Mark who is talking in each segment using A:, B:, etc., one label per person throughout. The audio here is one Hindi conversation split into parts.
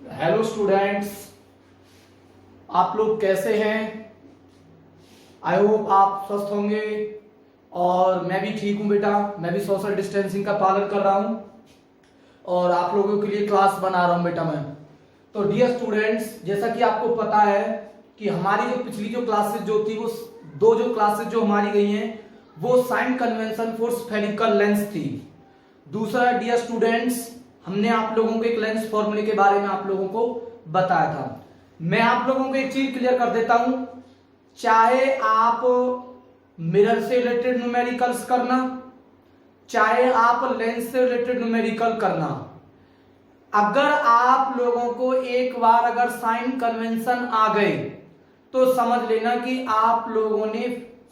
A: हेलो स्टूडेंट्स, आप लोग कैसे हैं। आई होप आप स्वस्थ होंगे और मैं भी ठीक हूं बेटा। मैं भी सोशल डिस्टेंसिंग का पालन कर रहा हूं और आप लोगों के लिए क्लास बना रहा हूं बेटा मैं। तो डियर स्टूडेंट्स, जैसा कि आपको पता है कि हमारी जो पिछली जो क्लासेस जो थी वो दो जो क्लासेस जो हमारी गई हैं वो sign convention for spherical lens थी। दूसरा डियर स्टूडेंट्स, हमने आप लोगों को एक लेंस फॉर्मूले के बारे में आप लोगों को बताया था। मैं आप लोगों को एक चीज क्लियर कर देता हूं, चाहे आप मिरर से रिलेटेड न्यूमेरिकल्स करना, चाहे आप लेंस से रिलेटेड न्यूमेरिकल करना, अगर आप लोगों को एक बार अगर साइन कन्वेंशन आ गए तो समझ लेना कि आप लोगों ने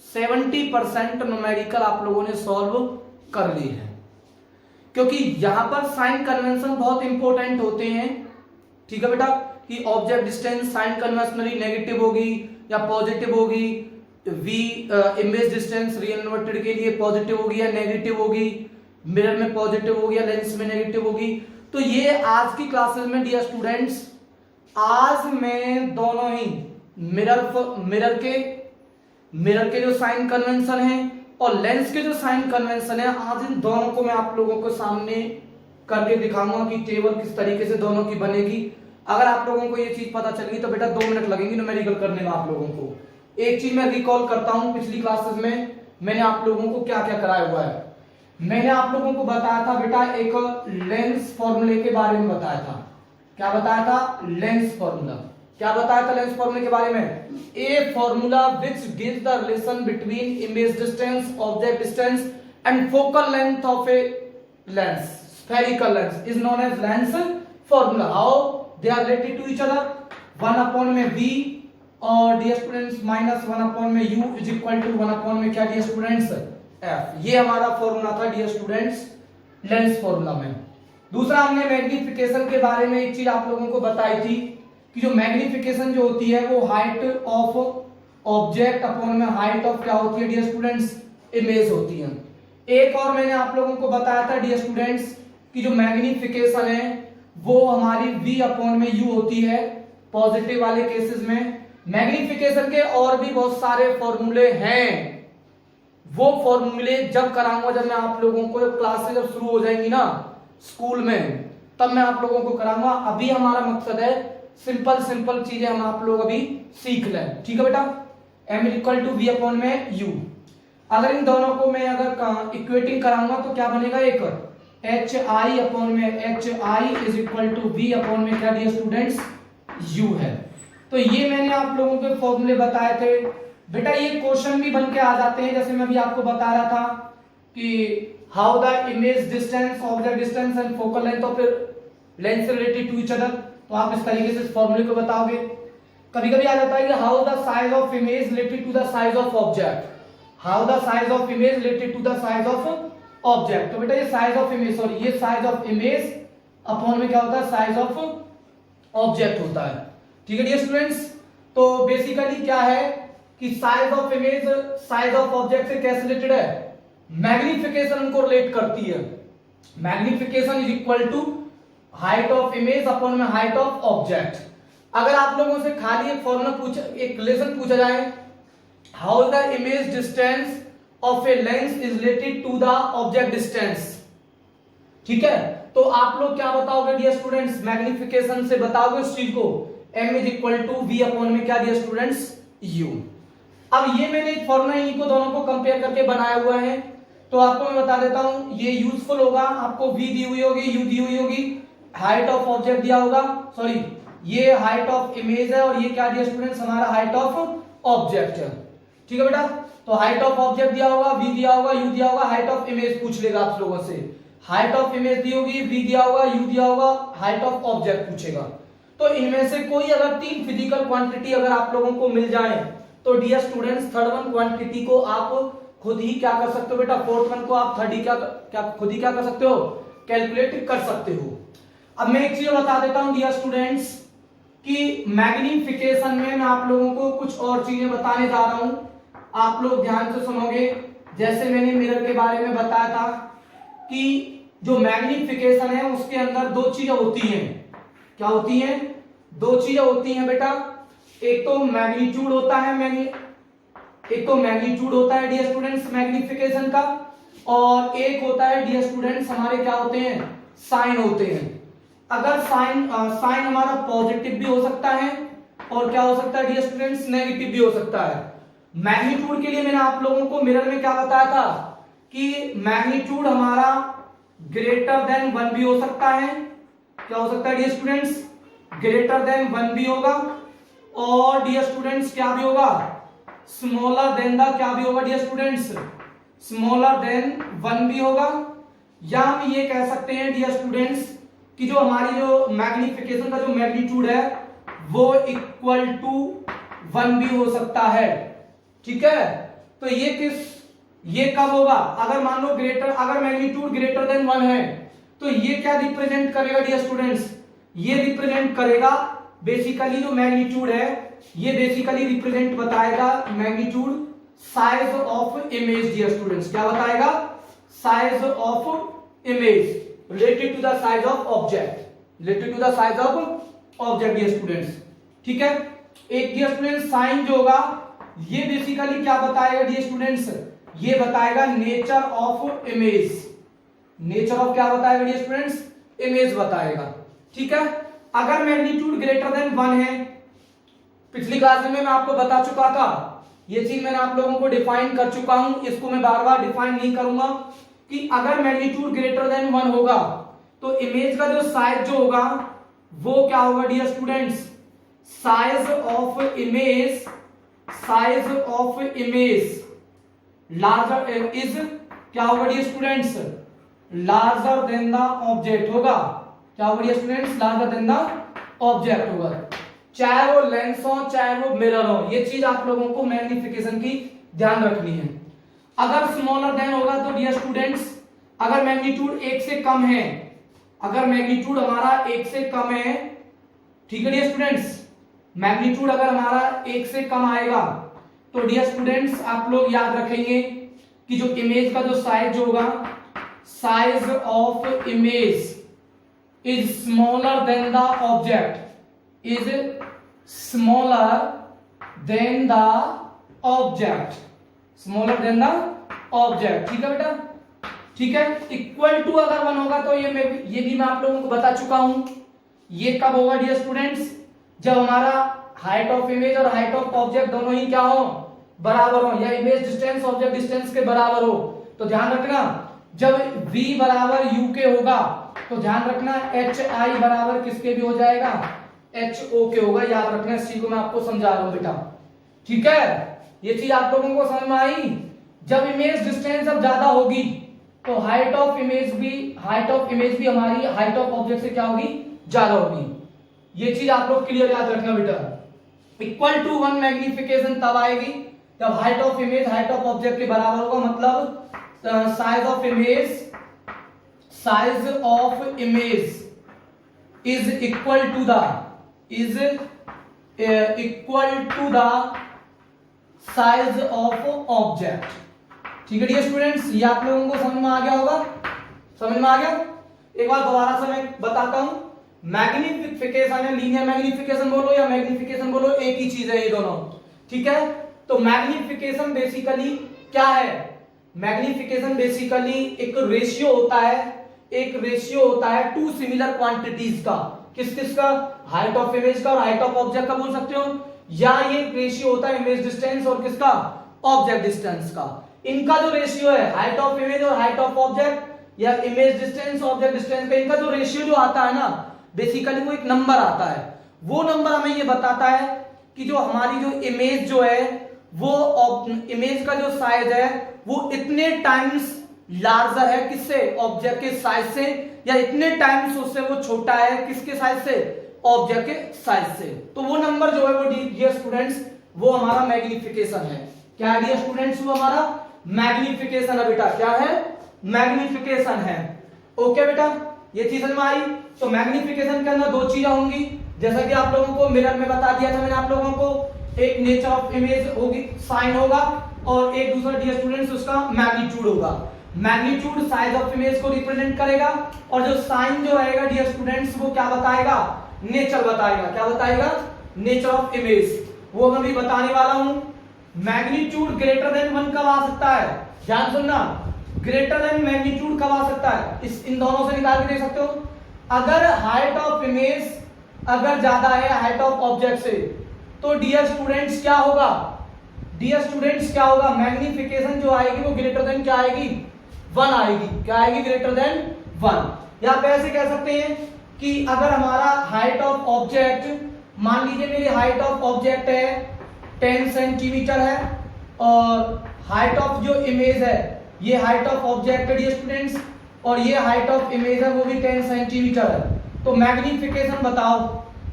A: 70% न्यूमेरिकल आप लोगों ने सॉल्व कर ली है, क्योंकि यहां पर साइन कन्वेंशन बहुत इंपॉर्टेंट होते हैं। ठीक है बेटा, कि object distance sign conventionally negative होगी या पॉजिटिव होगी, v image distance real inverted के लिए पॉजिटिव होगी या नेगेटिव होगी, मिरर में पॉजिटिव होगी या लेंस में नेगेटिव होगी। तो ये आज की क्लासेस में डियर स्टूडेंट्स, आज मैं दोनों ही मिरर के जो साइन कन्वेंशन है और लेंस के जो साइन कन्वेंशन है, आज इन दोनों को मैं आप लोगों को सामने करके दिखाऊंगा कि टेबल किस तरीके से दोनों की बनेगी। अगर आप लोगों को ये चीज पता चल गई तो बेटा 2 मिनट लगेंगे न्यूमेरिकल करने में आप लोगों को। एक चीज मैं रिकॉल करता हूं, पिछली क्लासेस में मैंने आप लोगों को क्या क्या कराया हुआ है। मैंने आप लोगों को बताया था बेटा एक लेंस फॉर्मूले के बारे में बताया था। क्या बताया था? Lens formula. क्या बताया था लेंस फॉर्मूले के बारे में? A formula which gives the relation between image distance, object distance and focal length of a lens, spherical lens, is known as lens formula. How they are related to each other? 1 upon में v और डियर स्टूडेंट्स माइनस 1 अपॉन में u is equal to 1 upon में क्या डियर स्टूडेंट्स? f। ये हमारा फॉर्मूला था डियर स्टूडेंट्स लेंस फॉर्मूला में। दूसरा हमने मैग्निफिकेशन के बारे में एक चीज आप लोगों को बताई थी कि जो मैग्निफिकेशन जो होती है वो हाइट ऑफ ऑब्जेक्ट अपॉन में हाइट ऑफ क्या होती है डियर स्टूडेंट्स? इमेज होती है। एक और मैंने आप लोगों को बताया था डियर स्टूडेंट्स कि जो मैग्निफिकेशन है वो हमारी v अपॉन में u होती है पॉजिटिव वाले केसेस में। मैग्निफिकेशन के और भी बहुत सारे फॉर्मूले हैं, वो फॉर्मूले जब कराऊंगा, जब मैं आप लोगों को क्लासेस जब शुरू हो जाएंगी ना स्कूल में, तब मैं आप लोगों को कराऊंगा। अभी हमारा मकसद है सिंपल चीजें हम आप लोग अभी सीख लें। ठीक है बेटा, m equal to v upon में u। अगर इन दोनों को मैं अगर इक्वेटिंग कराऊंगा तो क्या बनेगा? एक एच आई अपॉन में h i is equal to v upon में क्या डियर स्टूडेंट्स? u है। तो ये मैंने आप लोगों के फॉर्मूले बताए थे बेटा। ये क्वेश्चन भी बन के आ जाते हैं, जैसे मैं भी आपको बता रहा था कि how the image distance, object distance and focal length of lens related to each other. तो आप इस तरीके से इस फॉर्मूले को बताओगे। कभी कभी आ जाता है कि how the size of image related to the size of object, how the size of image related to the size of object. तो बेटा ये साइज ऑफ इमेज, सॉरी ये साइज ऑफ इमेज अपॉन में क्या होता है? साइज ऑफ ऑब्जेक्ट होता है। ठीक है डियर स्टूडेंट्स, तो बेसिकली क्या है कि size of image size of object से कैसे रिलेटेड है? मैग्निफिकेशन उनको रिलेट करती है। Magnification is equal to height of image upon में हाइट ऑफ ऑब्जेक्ट। अगर आप लोगों से खाली एक फॉर्मूला एक रिलेशन पूछा जाए, how the image distance of a lens is related to the object distance, ठीक है, तो आप लोग क्या बताओगे डियर स्टूडेंट्स? मैग्निफिकेशन से बताओगे उस चीज को। m is equal to v upon में क्या डियर स्टूडेंट्स? u। अब ये मैंने एक फॉर्मूला इनको दोनों को कंपेयर करके बनाया हुआ है, तो आपको मैं बता देता हूं ये यूजफुल होगा। आपको v दी हुई होगी, u दी हुई होगी, हाइट ऑफ ऑब्जेक्ट दिया होगा, सॉरी ये हाइट ऑफ इमेज है और ये क्या डियर स्टूडेंट्स? हमारा हाइट ऑफ ऑब्जेक्ट है। ठीक है बेटा, तो हाइट ऑफ ऑब्जेक्ट दिया होगा, v दिया होगा, u दिया होगा, हाइट ऑफ इमेज पूछ लेगा आप लोगों से। हाइट ऑफ इमेज दी होगी, v दिया होगा, u दिया होगा, हाइट ऑफ ऑब्जेक्ट पूछेगा। तो इनमें से कोई अगर 3 फिजिकल क्वांटिटी अगर आप लोगों को मिल जाए तो dear students third one quantity को आप खुद ही क्या कर सकते हो बेटा? फोर्थ वन को आप थर्ड ही खुद ही क्या कर सकते हो? कैलकुलेट कर सकते हो। अब मैं एक चीज बता देता हूं डियर स्टूडेंट्स कि मैग्निफिकेशन में मैं आप लोगों को कुछ और चीजें बताने जा रहा हूं, आप लोग ध्यान से सुनोगे। जैसे मैंने मिरर के बारे में बताया था कि जो मैग्निफिकेशन है उसके अंदर 2 चीजें होती हैं। क्या होती हैं? दो चीजें होती हैं बेटा, एक तो मैग्नीट्यूड होता है, एक तो मैग्नीट्यूड होता है डियर स्टूडेंट्स मैग्निफिकेशन का, और एक होता है डियर स्टूडेंट्स हमारे क्या होते हैं? साइन होते हैं। अगर साइन हमारा पॉजिटिव भी हो सकता है और क्या हो सकता है डियर स्टूडेंट्स? नेगेटिव भी हो सकता है। मैग्नीट्यूड के लिए मैंने आप लोगों को मिरर में क्या बताया था कि मैग्नीट्यूड हमारा ग्रेटर देन 1 भी हो सकता है। क्या हो सकता है डियर स्टूडेंट्स? ग्रेटर देन 1 भी होगा, और डियर स्टूडेंट्स क्या भी होगा? स्मॉलर देन द क्या भी होगा डियर स्टूडेंट्स? स्मॉलर देन 1 भी होगा। या हम ये कह सकते हैं डियर स्टूडेंट्स कि जो हमारी जो मैग्निफिकेशन का जो मैग्नीट्यूड है वो इक्वल टू 1 भी हो सकता है। ठीक है, तो ये कब होगा? अगर मान लो अगर मैग्नीट्यूड ग्रेटर देन 1 है तो ये क्या रिप्रेजेंट करेगा डियर स्टूडेंट्स? ये रिप्रेजेंट करेगा बेसिकली जो मैग्नीट्यूड है, ये बेसिकली रिप्रेजेंट बताएगा magnitude size of image dear students. क्या बताएगा? Size of image related to the size of object, related to the size of object dear students. ठीक है, एक डियर स्टूडेंट्स साइन जो होगा ये बेसिकली क्या बताएगा डियर स्टूडेंट्स? ये बताएगा nature of image. Nature of क्या बताएगा डियर स्टूडेंट्स? इमेज बताएगा। ठीक है, अगर मैग्नीट्यूड ग्रेटर देन 1 है, पिछली क्लास में मैं आपको बता चुका था, ये चीज मैंने आप लोगों को डिफाइन कर चुका हूं, इसको मैं बार बार डिफाइन नहीं करूंगा कि अगर मैग्नीट्यूड ग्रेटर देन 1 होगा तो इमेज का जो साइज जो होगा वो क्या होगा dear students? Size of image larger is क्या होगा dear students? Larger than the object होगा। क्या होगा dear students? Larger than the object होगा, चाहे वो लेंस हो चाहे वो मिरर हो। ये चीज आप लोगों को मैग्निफिकेशन की ध्यान रखनी है। अगर स्मॉलर देन होगा तो डियर स्टूडेंट्स अगर मैग्नीट्यूड 1 से कम है, अगर मैग्नीट्यूड हमारा 1 से कम है, ठीक है डियर स्टूडेंट्स, मैग्नीट्यूड अगर हमारा 1 से कम आएगा तो डियर स्टूडेंट्स आप लोग याद रखेंगे कि जो इमेज का जो साइज होगा, size of image is smaller than the object, is smaller than the object, smaller than the object. ठीक है बेटा, ठीक है। इक्वल टू अगर 1 होगा तो ये भी मैं आप लोगों को बता चुका हूं। ये कब होगा डियर स्टूडेंट्स? जब हमारा हाइट ऑफ इमेज और हाइट ऑफ ऑब्जेक्ट दोनों ही क्या हो? बराबर हो, या इमेज डिस्टेंस ऑब्जेक्ट डिस्टेंस के बराबर हो। तो ध्यान रखना जब v बराबर u के होगा तो ध्यान रखना hi बराबर किसके भी हो जाएगा? ho के होगा। याद रखना, इस चीज को मैं आपको समझा रहा हूं बेटा। ठीक है, ये चीज आप लोगों को समझ में आई? जब इमेज डिस्टेंस अब ज्यादा होगी तो हाइट ऑफ इमेज भी हमारी हाइट ऑफ ऑब्जेक्ट से क्या होगी? ज्यादा होगी। ये चीज आप लोग क्लियर याद रखना बेटा। इक्वल टू 1 मैग्निफिकेशन तब आएगी जब height of image height of object के बराबर होगा, मतलब size of image is equal to the size of object. ठीक है डियर स्टूडेंट्स, ये आप लोगों को समझ में आ गया होगा? समझ में आ गया? एक बार दोबारा से मैं बताता हूं। मैग्निफिकेशन है, लीनियर मैग्निफिकेशन बोलो या मैग्निफिकेशन बोलो, एक ही चीज है ये दोनों। ठीक है, तो मैग्निफिकेशन बेसिकली क्या है? मैग्निफिकेशन बेसिकली एक रेशियो होता है टू सिमिलर क्वांटिटीज का। किस का? हाइट ऑफ इमेज का और हाइट ऑफ ऑब्जेक्ट का बोल सकते हो, या ये रेशियो होता है इमेज डिस्टेंस और किसका? ऑब्जेक्ट डिस्टेंस का। इनका जो रेशियो है हाइट ऑफ इमेज और हाइट ऑफ ऑब्जेक्ट या इमेज डिस्टेंस ऑब्जेक्ट डिस्टेंस का, इनका जो रेशियो जो आता है ना, बेसिकली वो एक नंबर आता है। वो नंबर हमें ये बताता है कि जो हमारी जो इमेज जो है वो इमेज का जो साइज है वो इतने टाइम्स लार्जर है किससे? ऑब्जेक्ट के साइज से, या इतने टाइम्स उससे वो छोटा है किसके साइज से? ऑब्जेक्ट के साइज से। तो वो नंबर जो है वो डियर स्टूडेंट्स वो हमारा मैग्निफिकेशन है। क्या है डियर स्टूडेंट्स? वो हमारा मैग्निफिकेशन है बेटा। क्या है? मैग्निफिकेशन है। ओके बेटा, ये चीज समझ में आई? तो मैग्निफिकेशन के अंदर दो चीजें होंगी, जैसा कि आप लोगों को मिरर में बता दिया था मैंने आप लोगों को। एक नेचर ऑफ इमेज होगी, साइन होगा, और एक दूसरा डियर स्टूडेंट्स उसका मैग्नीट्यूड होगा। मैग्नीट्यूड साइज ऑफ इमेज को रिप्रेजेंट करेगा, और जो साइन जो रहेगा डियर स्टूडेंट्स वो क्या बताएगा, नेचर बताएगा। क्या बताएगा, नेचर ऑफ इमेज, वो मैं भी बताने वाला हूं। मैग्नीट्यूड ग्रेटर देन 1 कब आ सकता है, ध्यान सुनना, ग्रेटर देन मैग्नीट्यूड कब आ सकता है, इन दोनों से निकाल के देख सकते हो। अगर हाइट ऑफ इमेज अगर ज्यादा है हाइट ऑफ ऑब्जेक्ट से, तो डियर स्टूडेंट्स क्या होगा, डियर स्टूडेंट्स क्या होगा, मैग्निफिकेशन जो आएगी वो ग्रेटर देन क्या आएगी, 1 आएगी। क्या आएगी, ग्रेटर देन 1। या आप ऐसे कह सकते हैं कि अगर हमारा हाइट ऑफ ऑब्जेक्ट, मान लीजिए मेरी हाइट ऑफ ऑब्जेक्ट है 10 सेंटीमीटर है, और हाइट ऑफ जो इमेज है, ये हाइट ऑफ ऑब्जेक्ट है डियर स्टूडेंट्स, और ये हाइट ऑफ इमेज है वो भी 10 सेंटीमीटर है। तो मैग्निफिकेशन बताओ,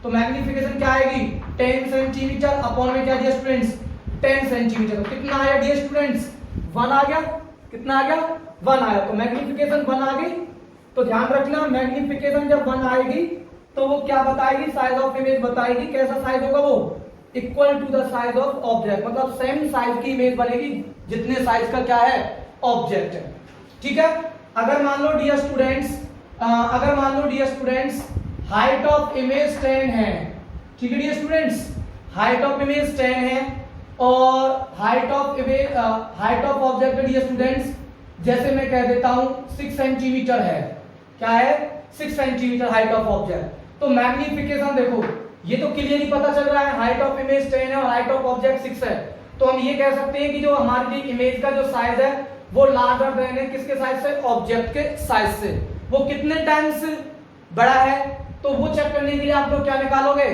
A: तो मैग्निफिकेशन क्या आएगी, 10 सेंटीमीटर अपॉन में क्या डियर स्टूडेंट्स, 10 सेंटीमीटर। कितना आया डियर स्टूडेंट्स, 1 आ गया। कितना आ गया, 1 आया। तो मैग्निफिकेशन 1 आ गई। तो ध्यान रखना, मैग्निफिकेशन जब 1 आएगी तो वो क्या बताएगी, साइज ऑफ इमेज बताएगी। कैसा साइज होगा वो, equal to the size of object, मतलब सेम साइज की इमेज बनेगी जितने साइज का क्या है, ऑब्जेक्ट है। ठीक है। अगर मान लो डियर स्टूडेंट्स, अगर मान लो dear students height of image 10 है, ठीक है dear students, height of image 10 है, और height of image, height of object dear students जैसे मैं कह देता हूं 6 सेंटीमीटर है। क्या है, 6 सेंटीमीटर हाइट ऑफ ऑब्जेक्ट। तो मैग्निफिकेशन देखो, ये तो क्लियरली पता चल रहा है हाइट ऑफ इमेज 10 है और हाइट ऑफ ऑब्जेक्ट 6 है। तो हम ये कह सकते हैं कि जो हमारी इमेज का जो साइज है वो लार्जर देन है किसके साइज से, ऑब्जेक्ट के साइज से। वो कितने टाइम्स बड़ा है, तो वो चेक करने के लिए आप लोग क्या निकालोगे,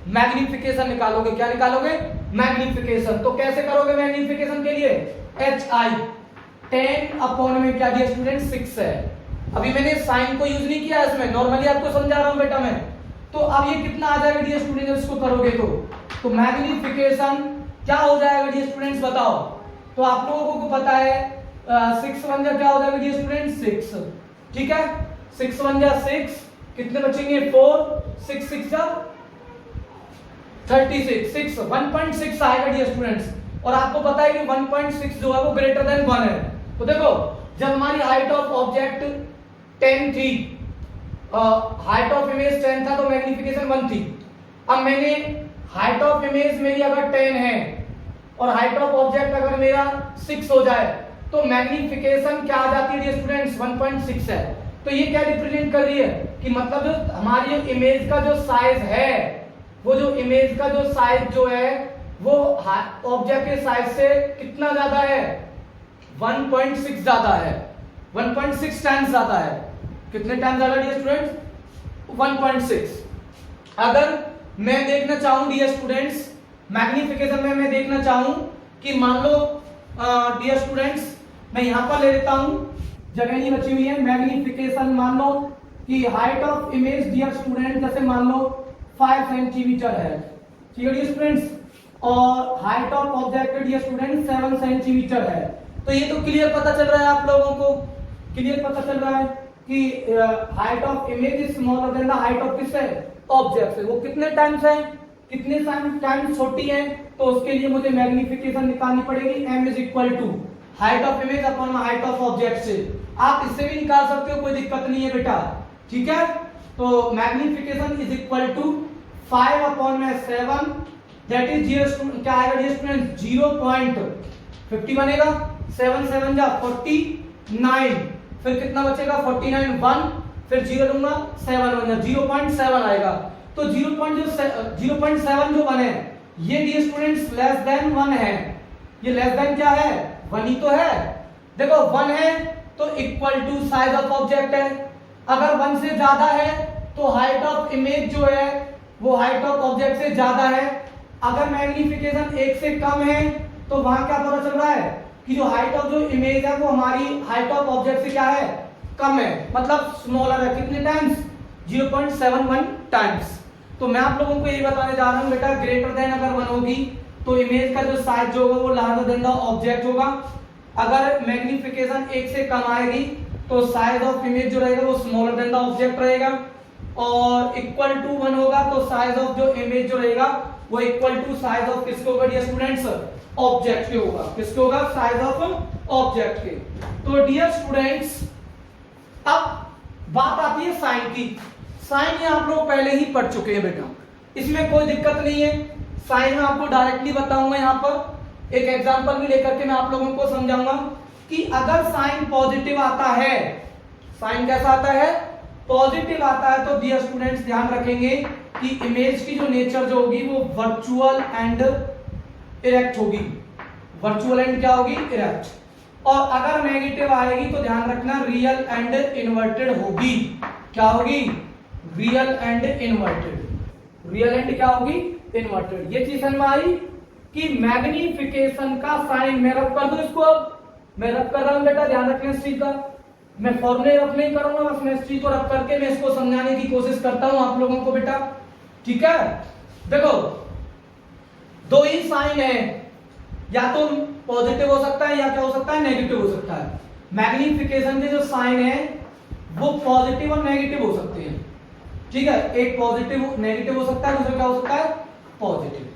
A: मैग्निफिकेशन निकालोगे। क्या निकालोगे, मैग्निफिकेशन। तो कैसे करोगे मैग्निफिकेशन के लिए, HI 10 अपॉन में क्या दिया स्टूडेंट, 6 है। अभी मैंने साइन को यूज नहीं किया इसमें, नॉर्मली आपको समझा रहा हूं बेटा मैं। तो अब ये कितना आ जाएगा डियर स्टूडेंट जब इसको करोगे तो मैग्निफिकेशन क्या हो जाएगा डियर स्टूडेंट्स बताओ। तो आप लोगों को पता है 6 1 जा क्या हो जाएगा डियर स्टूडेंट, 6। ठीक है, 6 1 जा 6, कितने बचेंगे 4, 6 6 जा 36, 6 1.6 आएगा डियर स्टूडेंट्स। और आपको पता है कि 1.6 जो है वो ग्रेटर देन 1 है। तो देखो जब हमारी हाइट ऑफ ऑब्जेक्ट 10 थी, हाइट ऑफ इमेज 10 था तो मैग्निफिकेशन 1 थी। अब मैंने हाइट ऑफ इमेज मेरी अगर 10 है और हाइट ऑफ ऑब्जेक्ट अगर मेरा 6 हो जाए तो मैग्निफिकेशन क्या आ जाती है डियर स्टूडेंट्स, 1.6 है। तो ये क्या रिप्रेजेंट कर रही है कि मतलब जो हमारी जो इमेज का जो साइज है, वो जो इमेज का जो साइज जो है वो ऑब्जेक्ट के साइज से कितना ज्यादा है, 1.6 ज्यादा है, 1.6 टाइम्स ज्यादा है। कितने टाइम्स ज्यादा डियर स्टूडेंट्स, 1.6। अगर मैं देखना चाहूं डियर स्टूडेंट्स मैग्निफिकेशन में, मैं देखना चाहूं कि मान लो डियर स्टूडेंट्स मैं यहां पर ले लेता हूं, जगह नहीं बची हुई है। मैग्निफिकेशन मान लो कि height of image dear student जैसे मान लो 5 सेंटीमीटर है, ठीक है डियर स्टूडेंट्स, और height of object dear student 7 centimetre है। तो ये तो क्लियर पता चल रहा है आप लोगों को, क्लियर पता चल रहा है कि height of image is smaller than the height of किससे, ऑब्जेक्ट से। वो कितने टाइम्स है, कितने टाइम्स छोटी है, तो उसके लिए मुझे मैग्निफिकेशन निकालनी पड़ेगी, m is equal to height of image upon height of object से। आप इससे भी निकाल सकते हो, कोई दिक्कत नहीं है बेटा, ठीक है। तो magnification is equal to 5 upon में 7, दैट इज क्या आएगा डियर स्टूडेंट, 0.50 बनेगा। 7 7 जा 49, फिर कितना बचेगा 49, 1 फिर 0 लूंगा 7 बन जा 0.7 आएगा। तो 0.7 जो बने ये डियर स्टूडेंट्स लेस देन 1 है। ये लेस देन क्या है, 1 ही तो है। देखो 1 है तो equal to size of object है। अगर 1 से ज्यादा है तो हाइट ऑफ इमेज जो है वो हाइट ऑफ ऑब्जेक्ट से ज्यादा है। अगर मैग्निफिकेशन 1 से कम है तो वहां क्या पता चल रहा है कि जो हाइट ऑफ जो इमेज है वो हमारी हाइट ऑफ ऑब्जेक्ट से क्या है, कम है, मतलब स्मॉलर है। कितने टाइम्स, 0.71 टाइम्स। तो मैं आप लोगों को ये बताने जा रहा हूं बेटा, ग्रेटर देन अगर 1 होगी तो इमेज का जो साइज जो होगा वो लार्जर देन द ऑब्जेक्ट होगा। अगर मैग्निफिकेशन 1 से कम आएगी तो साइज ऑफ इमेज जो रहेगा वो स्मॉलर देन द ऑब्जेक्ट रहेगा, और इक्वल टू 1 होगा तो साइज ऑफ जो इमेज जो रहेगा वो इक्वल टू साइज ऑफ किसके होगा डियर स्टूडेंट्स, ऑब्जेक्ट के होगा। किसके होगा, साइज ऑफ ऑब्जेक्ट के। तो डियर स्टूडेंट्स अब बात आती है साइन की। साइन ये आप लोग पहले ही पढ़ चुके हैं बेटा, इसमें कोई दिक्कत नहीं है। साइन में आपको डायरेक्टली बताऊंगा, यहाँ पर एक एग्जांपल भी लेकर के मैं आप लोगों को समझाऊंगा कि अगर साइन पॉजिटिव आता है, साइन कैसा आता है, पॉजिटिव आता है, तो डियर स्टूडेंट्स ध्यान रखेंगे कि इमेज की जो नेचर जो होगी वो वर्चुअल एंड इरेक्ट होगी। वर्चुअल एंड क्या होगी, इरेक्ट। और अगर नेगेटिव आएगी तो ध्यान रखना रियल एंड इन्वर्टेड होगी। क्या होगी, real and inverted. Real and क्या होगी, इन्वर्टेड। ये चीज समझ में आई कि मैग्निफिकेशन का साइन मैं रब कर दूं इसको। अब मैं रब कर रहा हूं बेटा, ध्यान रखें इस चीज का। मैं फॉर्मूले रब नहीं करूंगा, बस मैं इस चीज को रब करके मैं इसको समझाने की कोशिश करता हूं आप लोगों को बेटा, ठीक है। देखो दो ही साइन है, या तो पॉजिटिव हो सकता है या क्या हो सकता है, नेगेटिव हो सकता है। मैग्निफिकेशन के जो साइन है वो पॉजिटिव और नेगेटिव हो सकते हैं, ठीक है। एक पॉजिटिव नेगेटिव हो सकता है, दूसरा क्या हो सकता है, पॉजिटिव,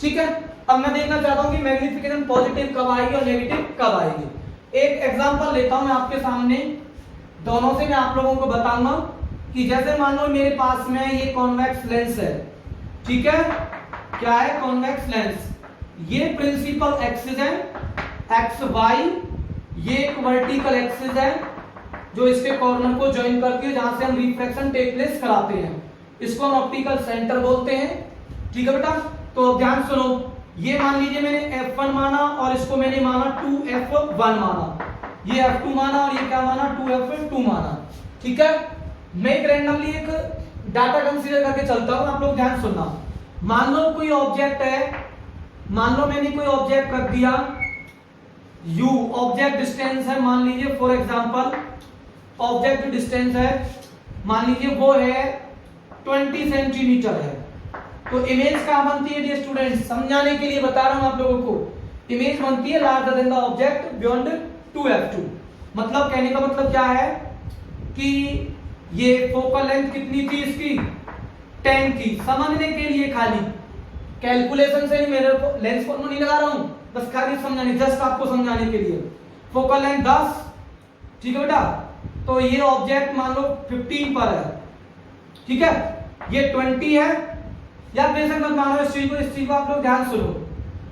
A: ठीक है। अब मैं देखना चाहता हूं कि मैग्निफिकेशन पॉजिटिव कब आएगी और नेगेटिव कब आएगी। एक एग्जांपल लेता हूं मैं आपके सामने, दोनों से मैं आप लोगों को बताऊंगा कि जैसे मान लो मेरे पास में ये कॉन्वेक्स लेंस है, ठीक है। क्या है, कॉन्वेक्स लेंस। ये प्रिंसिपल एक्सिस है एक्स वाई, ये एक वर्टिकल एक्सिस है जो इसके कॉर्नर को ज्वाइन करके जहां से हम रिफ्लेक्शन टेक प्लेस कराते हैं, इसको हम ऑप्टिकल सेंटर बोलते हैं, ठीक है बेटा। तो ध्यान सुनो, ये मान लीजिए मैंने f1 माना और इसको मैंने माना 2f1 माना, ये f2 माना और ये क्या माना 2f2 माना, ठीक है। मैं एक रैंडमली एक डाटा कंसीडर करके चलता हूं, आप लोग ध्यान सुनना। मान लो कोई ऑब्जेक्ट है, मान लो मैंने कोई ऑब्जेक्ट रख दिया u, ऑब्जेक्ट डिस्टेंस है, मान लीजिए फॉर एग्जांपल ऑब्जेक्ट डिस्टेंस है, मान लीजिए वो है 20 सेंटीमीटर है। तो इमेज कहां बनती है डियर स्टूडेंट्स, समझाने के लिए बता रहा हूं आप लोगों को। इमेज बनती है larger than the object beyond 2f2। मतलब कहने का मतलब क्या है कि ये फोकल लेंथ कितनी थी इसकी, 10 थी। समझने के लिए खाली, कैलकुलेशन से नहीं, मेरे लेंस को नहीं लगा रहा हूं, बस खाली समझाने, जस्ट आपको समझाने के लिए। फोकल लेंथ 10, ठीक है बेटा। तो ये ऑब्जेक्ट मान लो 15 पर है, ठीक है। ये 20 है, या बेशक मत मानो इस चीज को आप लोग ध्यान सुनो।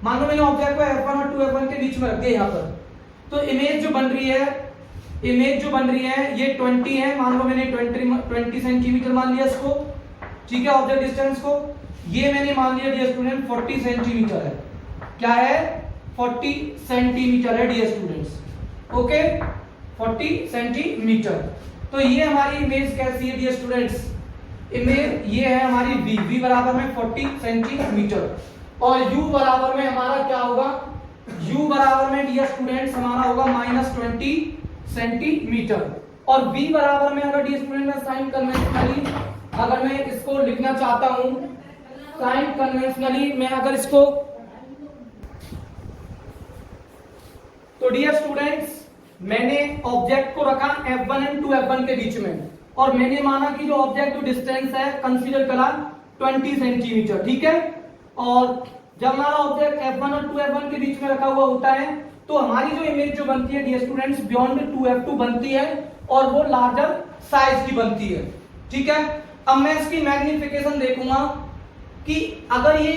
A: मान लो मैंने ऑब्जेक्ट को f1 और 2f1 के बीच में रख दिया यहाँ पर, तो इमेज जो बन रही है ये 20 है, मान लो मैंने 20 सेंटीमीटर मान लिया इसको, ठीक है, ऑब्जेक्ट डिस्टेंस को। ये मैंने मान लिया डियर स्टूडेंट 40 सेंटीमीटर है। क्या है, 40 सेंटीमीटर है डियर स्टूडेंट्स, ओके, 40 सेंटीमीटर। तो ये हमारी इमेज कैसी है डियर स्टूडेंट्स, इमेज ये है हमारी v बराबर में 40 सेंटीमीटर, और u बराबर में हमारा क्या होगा, u बराबर में डियर स्टूडेंट्स हमारा होगा -20 सेंटीमीटर। और v बराबर में अगर डियर स्टूडेंट मैं साइन कन्वेंशनली अगर मैं इसको लिखना चाहता हूं, साइन कन्वेंशनली मैं अगर इसको, तो डियर स्टूडेंट्स मैंने ऑब्जेक्ट को रखा f1 एंड 2f1 के बीच में, और मैंने माना कि जो ऑब्जेक्ट डिस्टेंस है कंसीडर करा 20 सेंटीमीटर, ठीक है। और जब हमारा ऑब्जेक्ट f1 और 2f1 के बीच में रखा हुआ होता है तो हमारी जो इमेज जो बनती है डियर स्टूडेंट्स बियॉन्ड 2f2 बनती है, और वो लार्जर साइज की बनती है, ठीक है। अब मैं इसकी मैग्निफिकेशन देखूंगा कि अगर ये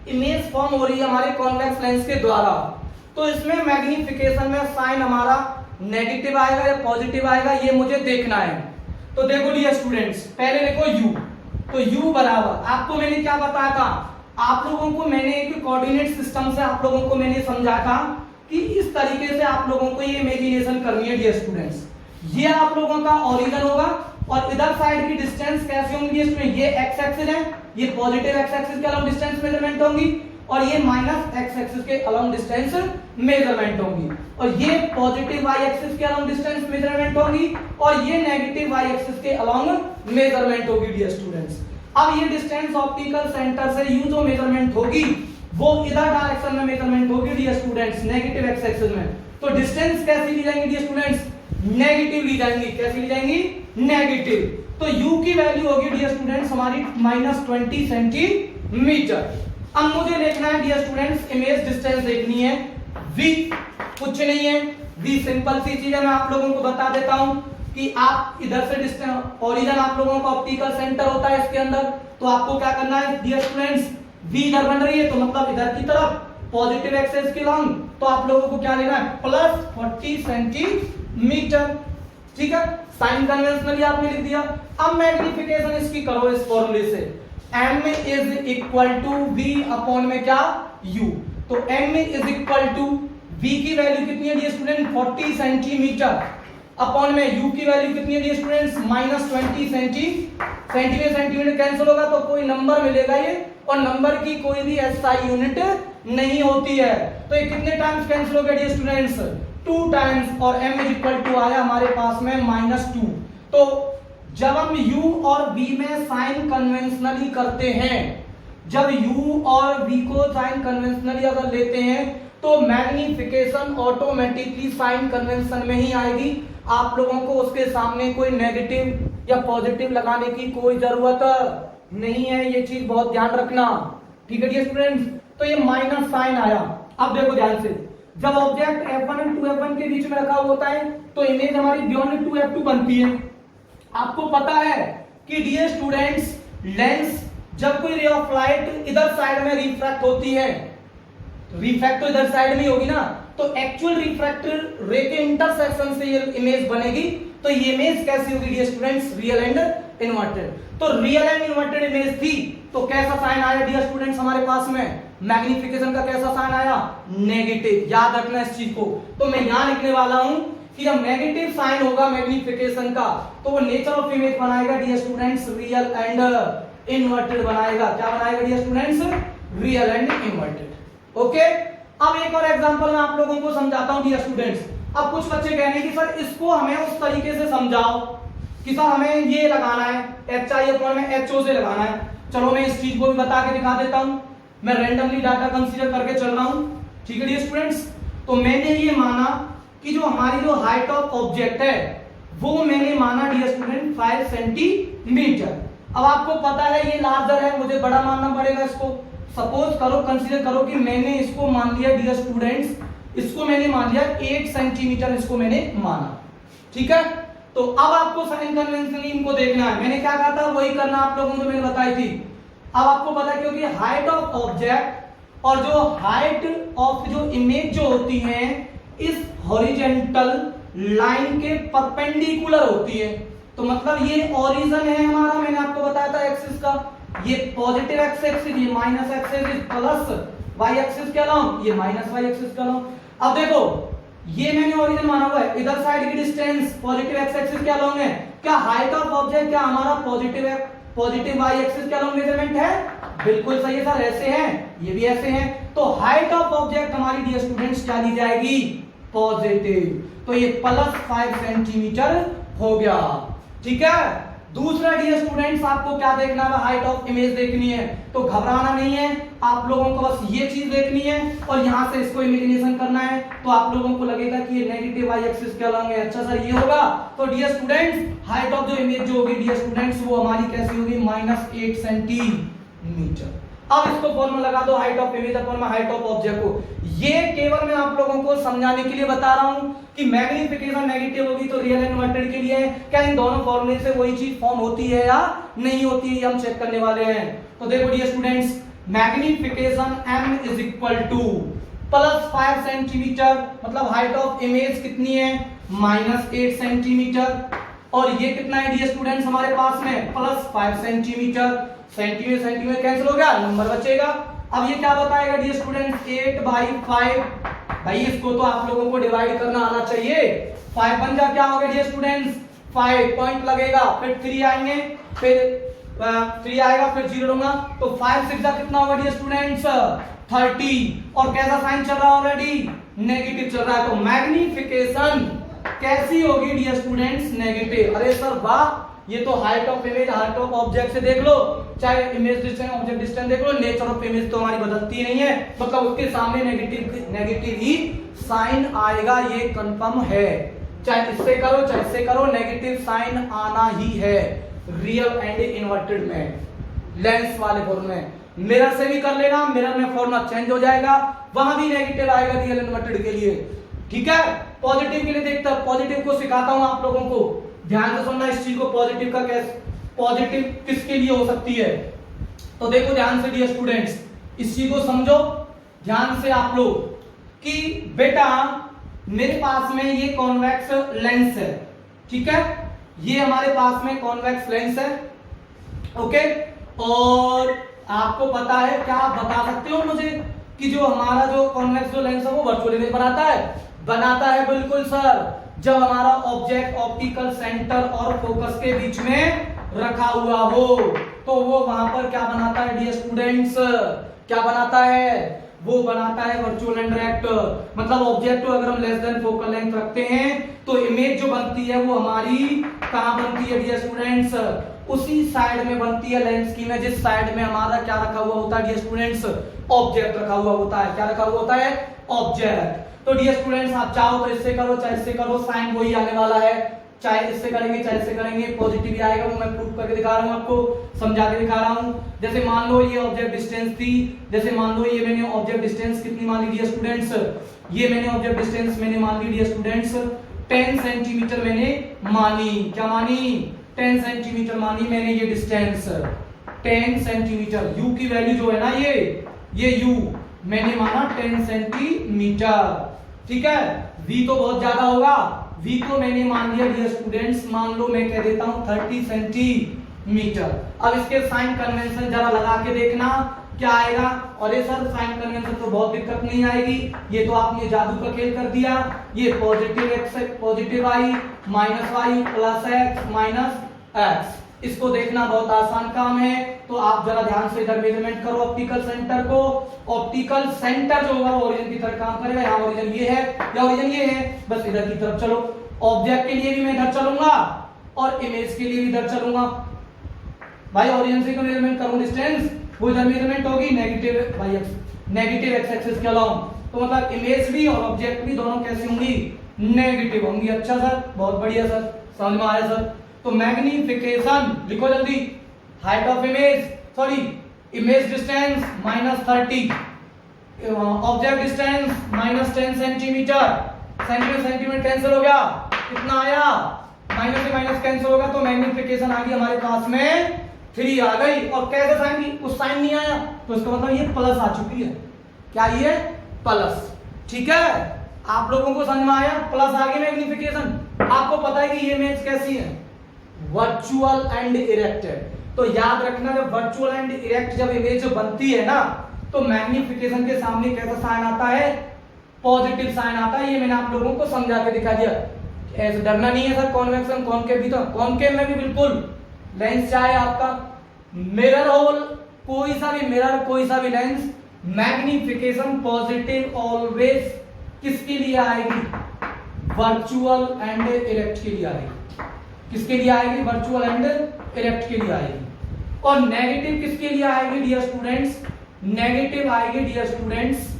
A: इमेज फॉर्म हो रही है हमारे कॉन्वेक्स लेंस के द्वारा, तो इसमें मैग्निफिकेशन में साइन हमारा नेगेटिव आएगा या पॉजिटिव आएगा, ये मुझे देखना है। तो देखो डियर स्टूडेंट्स, पहले देखो u, तो u बराबर, आपको मैंने क्या बताया था, आप लोगों को मैंने एक कोऑर्डिनेट सिस्टम से आप लोगों को मैंने समझा था कि इस तरीके से आप लोगों को ये इमेजिनेशन करनी है डियर स्टूडेंट्स। ये आप लोगों का ओरिजिन होगा, और इधर साइड की डिस्टेंस कैसे होंगी स्टूडेंट, ये x एक्सिस है, ये पॉजिटिव x एक्सिस के अलोंग डिस्टेंस मेजरमेंट होंगी, और ये -x एक्सिस के अलोंग डिस्टेंस मेजरमेंट होंगी, और ये पॉजिटिव y एक्सिस के अलोंग डिस्टेंस मेजरमेंट होगी, और ये नेगेटिव y एक्सिस के अलोंग मेजरमेंट होगी डियर स्टूडेंट्स। अब ये डिस्टेंस ऑप्टिकल सेंटर से u जो मेजरमेंट होगी वो इधर डायरेक्शन में मेजरमेंट होगी dear students, negative x axis में। तो डिस्टेंस कैसी ली जाएंगी डियर स्टूडेंट्स, नेगेटिव ली जाएंगी। कैसी ली जाएंगी, नेगेटिव। तो u की वैल्यू होगी डियर स्टूडेंट्स हमारी -20 सेंटीमीटर। अब मुझे देखना है डियर स्टूडेंट्स, इमेज डिस्टेंस देखनी है v, कुछ नहीं है v, सिंपल सी चीज है। मैं आप लोगों को बता देता हूं कि आप इधर से डिस्टेंस, ओरिजिन आप लोगों का ऑप्टिकल सेंटर होता है इसके अंदर, तो आपको क्या करना है डियर स्टूडेंट्स, v इधर बन रही है तो मतलब इधर की तरफ पॉजिटिव एक्सेस के लॉन्ग, तो आप लोगों को क्या लेना है प्लस 40 सेंटीमीटर। ठीक है, साइन कन्वेंशनली आपने लिख दिया। अब मैग्निफिकेशन इसकी करो इस फॉर्मूले से, m is equal to v upon में क्या u, तो m is equal to v की वैल्यू कितनी है डियर स्टूडेंट 40 सेंटीमीटर अपॉन में u की वैल्यू कितनी है dear students minus 20 centimetre cancel होगा तो कोई नंबर मिलेगा ये, और नंबर की कोई भी एसआई यूनिट नहीं होती है, तो ये कितने टाइम्स कैंसिल हो गया डियर स्टूडेंट्स 2 टाइम्स, और m इज इक्वल टू आया हमारे पास में -2। तो जब हम u और v में साइन कन्वेंशनली करते हैं, जब u और v को साइन कन्वेंशनली अगर लेते हैं तो मैग्निफिकेशन ऑटोमेटिकली साइन कन्वेंशन में ही आएगी। आप लोगों को उसके सामने कोई नेगेटिव या पॉजिटिव लगाने की कोई जरूरत नहीं है, ये चीज बहुत ध्यान रखना। ठीक है डियर स्टूडेंट्स, तो ये माइनस साइन आया। अब देखो ध्यान से, जब ऑब्जेक्ट f1 और 2f1 के बीच में रखा होता है तो इमेज हमारी बियॉन्ड 2f2 बनती है। आपको पता है कि डियर स्टूडेंट्स, लेंस जब कोई रे ऑफ लाइट इधर साइड में रिफ्रैक्ट होती है, रिफ्रैक्ट तो इधर साइड में ही होगी ना, तो एक्चुअल रिफ्रैक्टेड रे के इंटरसेक्शन से ये इमेज बनेगी। तो ये इमेज कैसी होगी dear students, real and inverted. तो रियल एंड इन्वर्टेड इमेज थी तो कैसा साइन आया डियर स्टूडेंट्स हमारे पास में, मैग्निफिकेशन का कैसा साइन आया, नेगेटिव। याद रखना इस चीज को। तो मैं यहां लिखने वाला हूं कि जब नेगेटिव साइन होगा मैग्निफिकेशन का तो वो नेचर ऑफ इमेज बनाएगा dear students real and inverted बनाएगा। क्या बनाएगा dear students, real and inverted. Okay, अब एक और एग्जांपल मैं आप लोगों को समझाता हूं डियर स्टूडेंट्स। अब कुछ बच्चे कह रहे हैं कि सर इसको हमें उस तरीके से समझाओ कि सर हमें ये लगाना है HI अपॉन में HO से लगाना है। चलो मैं इस चीज को भी बता के दिखा देता हूं। मैं रैंडमली डाटा कंसीडर करके चल रहा हूं। ठीक है डियर स्टूडेंट्स, तो मैंने ये माना कि जो हमारी जो हाइट ऑफ ऑब्जेक्ट है वो मैंने माना डियर स्टूडेंट 5 सेंटीमीटर। अब आपको पता है ये लार्जर है, मुझे बड़ा मानना पड़ेगा इसको। सपोज करो, कंसीडर करो कि मैंने इसको मान लिया डियर स्टूडेंट्स, इसको मैंने मान लिया 8 सेंटीमीटर, इसको मैंने माना। ठीक है, तो अब आपको साइन कन्वेंशनली इनको देखना है। मैंने क्या कहा था वही करना आप लोगों को मैंने बताई थी। अब आपको पता है क्योंकि हाइट ऑफ ऑब्जेक्ट और जो हाइट ऑफ जो इमेज जो होती है इस हॉरिजॉन्टल लाइन के परपेंडिकुलर होती है। तो मतलब ये ओरिजिन है हमारा, मैंने आपको बताया था एक्सिस का, ये पॉजिटिव एक्स एक्सिस, ये minus axis plus y axis के अलॉन्ग, ये माइनस वाई एक्सिस के अलॉन्ग। अब देखो ये मैंने ओरिजिन माना हुआ है, इधर साइड की डिस्टेंस पॉजिटिव एक्स एक्सिस के अलॉन्ग है। क्या हाइट ऑफ ऑब्जेक्ट क्या हमारा पॉजिटिव वाई एक्सिस के अलॉन्ग मेजरमेंट है? बिल्कुल सही है सर, ऐसे हैं, ये भी ऐसे हैं। तो हाइट ऑफ ऑब्जेक्ट हमारी डियर स्टूडेंट्स क्या ली जाएगी, पॉजिटिव। तो ये प्लस 5 सेंटीमीटर हो गया। ठीक है, दूसरा डियर स्टूडेंट्स आपको क्या देखना है, हाइट ऑफ इमेज देखनी है। तो घबराना नहीं है, आप लोगों को बस ये चीज देखनी है और यहां से इसको इमेजिनेशन करना है। तो आप लोगों को लगेगा कि ये नेगेटिव वाई एक्सिस के अलॉन्ग है। अच्छा सर ये होगा, तो डियर स्टूडेंट्स हाइट ऑफ जो इमेज जो होगी डियर स्टूडेंट्स वो हमारी कैसी होगी, -8 सेंटीमीटर। अब इसको फॉर्मूला लगा दो height of image upon height of object को। ये केवल मैं आप लोगों को समझाने के लिए बता रहा हूं कि मैग्निफिकेशन नेगेटिव होगी तो रियल इन्वर्टेड के लिए क्या इन दोनों फॉर्मूले से वही चीज फॉर्म होती है या नहीं होती है, हम चेक करने वाले हैं। तो देखो dear students, magnification m is equal to plus 5 centimetre, मतलब हाइट ऑफ इमेज कितनी है, -8 सेंटीमीटर, और ये कितना है डियर स्टूडेंट्स हमारे पास में प्लस 5 सेंटीमीटर। सेंटीमीटर कैंसिल हो गया, नंबर बचेगा। अब ये क्या बताएगा डियर स्टूडेंट्स, 8/5। भाई इसको तो आप लोगों को डिवाइड करना आना चाहिए। 5 बन जा क्या हो गया डियर स्टूडेंट्स, 5 पॉइंट लगेगा, फिर 3 आएंगे, फिर 3 आएगा, फिर 0 लूंगा, तो 5 6 कितना होगा डियर स्टूडेंट्स, 30। और कैसा साइन चल रहा है, ऑलरेडी नेगेटिव चल रहा है। तो मैग्निफिकेशन कैसी होगी डियर स्टूडेंट्स, नेगेटिव। अरे सर वाह, ये तो height of image height of object से देख लो, चाहे इमेज डिस्टेंस ऑब्जेक्ट डिस्टेंस देख लो, नेचर ऑफ इमेज तो हमारी बदलती नहीं है, मतलब उसके सामने नेगेटिव ही साइन आएगा, ये कंफर्म है। चाहे इससे करो चाहे इससे करो, नेगेटिव साइन आना ही है रियल एंड इन्वर्टेड में, लेंस वाले फॉर्म में। मिरर से भी कर लेना, मिरर में फॉर्मूला चेंज हो जाएगा, वहां भी नेगेटिव आएगा रियल इन्वर्टेड के लिए। ठीक है, पॉजिटिव के लिए देखता हूं, पॉजिटिव को सिखाता हूं आप लोगों को, ध्यान से सुनना इस चीज को, पॉजिटिव का कैसे, पॉजिटिव किसके लिए हो सकती है। तो देखो ध्यान से डियर स्टूडेंट्स, इस चीज को समझो ध्यान से आप लोग कि बेटा मेरे पास में ये कॉन्वेक्स लेंस है, ठीक है, ये हमारे पास में कॉन्वेक्स लेंस है, ओके। और आपको पता है, क्या आप बता सकते हो मुझे कि जो हमारा जो कॉन्वेक्स जो लेंस है वो वर्चुअल इमेज बनाता है? बनाता है, बिल्कुल सर। जब हमारा ऑब्जेक्ट ऑप्टिकल सेंटर और फोकस के बीच में रखा हुआ हो तो वो वहां पर क्या बनाता है डियर स्टूडेंट्स, क्या बनाता है? वो बनाता है वर्चुअल एंड डायरेक्ट। मतलब ऑब्जेक्ट को अगर हम लेस देन फोकल लेंथ रखते हैं तो इमेज जो बनती है वो हमारी कहां बनती है डियर स्टूडेंट्स? उसी साइड में बनती है लेंस की में जिस साइड में हमारा क्या रखा हुआ होता है डियर स्टूडेंट्स? ऑब्जेक्ट रखा हुआ होता है। क्या रखा हुआ होता है? ऑब्जेक्ट। तो डियर स्टूडेंट्स आप चाहो तो इससे करो चाहे इससे करो, साइन वही आने वाला है, चाहे इससे करेंगे चाहे इससे करेंगे, पॉजिटिव ही आएगा। वो मैं प्रूफ करके दिखा रहा हूं आपको, समझा के दिखा रहा हूं। जैसे मान लो ये ऑब्जेक्ट डिस्टेंस थी, जैसे मान लो ये मैंने ऑब्जेक्ट डिस्टेंस कितनी मान ली डियर स्टूडेंट्स? ये मैंने ऑब्जेक्ट डिस्टेंस मैंने मान ली डियर स्टूडेंट्स 10 सेंटीमीटर मैंने मानी। क्या मानी? 10 सेंटीमीटर मानी मैंने ये डिस्टेंस 10 सेंटीमीटर। यू की वैल्यू जो है ना ये यू मैंने माना 10 सेंटीमीटर, ठीक है। v तो बहुत ज्यादा होगा, v को मैंने मान लिया डियर स्टूडेंट्स, मान लो मैं कह देता हूं 30 सेंटीमीटर। अब इसके साइन कन्वेंशन जरा लगा के देखना क्या आएगा। और ये सर साइन कन्वेंशन तो बहुत दिक्कत नहीं आएगी, ये तो आपने जादू का खेल कर दिया। ये positive X positive I minus Y plus X minus X, इसको देखना बहुत आसान काम है। तो आप जरा ध्यान से इधर मेजरमेंट करो ऑप्टिकल सेंटर को। ऑप्टिकल सेंटर जो होगा वो ओरिजिन की तरफ काम करेगा। यहाँ ओरिजिन ये है या ओरिजिन ये है, बस इधर की तरफ चलो। ऑब्जेक्ट के लिए भी मैं इधर चलूंगा और इमेज के लिए भी इधर चलूंगा। भाई ओरिजिन से मेजरमेंट करूं डिस्टेंस, वो इधर मेजरमेंट होगी negative y x, negative x axis के अलाउंग। तो मतलब इमेज भी और ऑब्जेक्ट भी दोनों कैसी होंगी? नेगेटिव होंगी। अच्छा सर, बहुत बढ़िया सर, समझ में आया सर। तो मैग्निफिकेशन लिखो जल्दी, height of image sorry image distance -30, object distance -10 centimetre. Centimetre cancel हो गया, कितना आया? माइनस से माइनस कैंसिल होगा तो मैग्निफिकेशन आ गई हमारे पास में 3 आ गई। और कैसे साइन की? कुछ साइन नहीं आया तो इसका मतलब ये प्लस आ चुकी है। क्या ये? प्लस। ठीक है, आप लोगों को समझ में आया? प्लस आ गई मैग्निफिकेशन। आपको पता है कि ये इमेज कैसी है? Virtual and erected. तो याद रखना जब वर्चुअल एंड इरेक्ट जब इमेज बनती है ना तो मैग्निफिकेशन के सामने कैसा साइन आता है? पॉजिटिव साइन आता है। ये मैंने आप लोगों को समझा के दिखा दिया। ऐसे डरना नहीं है सर, कॉन्वेक्शन कॉनकेव भी, तो कॉनकेव में भी बिल्कुल लेंस चाहे आपका मिरर होल, कोई सा भी मिरर कोई सा भी लेंस, मैग्निफिकेशन पॉजिटिव ऑलवेज किसके लिए आएगी? वर्चुअल एंड इरेक्ट के लिए आएगी। किसके लिए आएगी? वर्चुअल एंड इरेक्ट के लिए आएगी। और नेगेटिव किसके लिए आएगी डियर स्टूडेंट्स? नेगेटिव आएगी dear students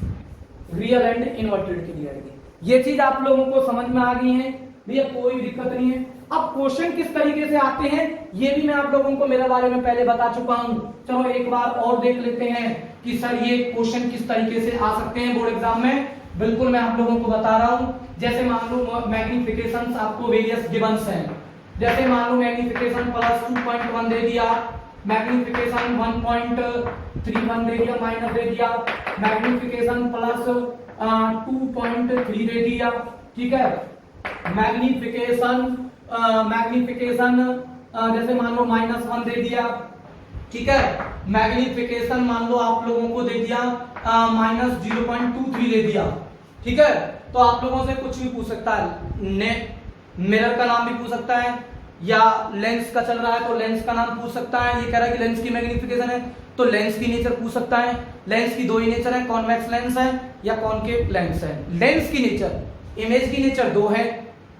A: real and inverted के लिए आएगी। ये चीज आप लोगों को समझ में आ गई है भैया, कोई दिक्कत नहीं है। अब क्वेश्चन किस तरीके से आते हैं ये भी मैं आप लोगों को मेरे बारे में पहले बता चुका हूं। चलो एक बार और देख लेते हैं कि सर ये क्वेश्चन किस तरीके से आ सकते हैं बोर्ड एग्जाम में। बिल्कुल मैं आप लोगों को बता रहा हूं। जैसे मान लो मैग्निफिकेशन आपको वेरियस गिवंस हैं, जैसे मान लो मैग्निफिकेशन प्लस 2.1 दे दिया, मैग्निफिकेशन 1.31 दे दिया, माइनस दे दिया, मैग्निफिकेशन प्लस 2.3 दे दिया, ठीक है। मैग्निफिकेशन जैसे मान लो -1 दे दिया, ठीक है। मैग्निफिकेशन मान लो आप लोगों को दे दिया -0.23 दे दिया, ठीक है। तो आप लोगों से कुछ भी पूछ सकता है, मिरर का नाम भी पूछ सकता है, या लेंस का चल रहा है तो लेंस का नाम पूछ सकता है। ये कह रहा है कि लेंस की मैग्निफिकेशन है तो लेंस की नेचर पूछ सकता है। लेंस की दो ही नेचर है, कॉन्वेक्स लेंस है या कॉनकेव लेंस है। लेंस की नेचर, इमेज की नेचर दो है।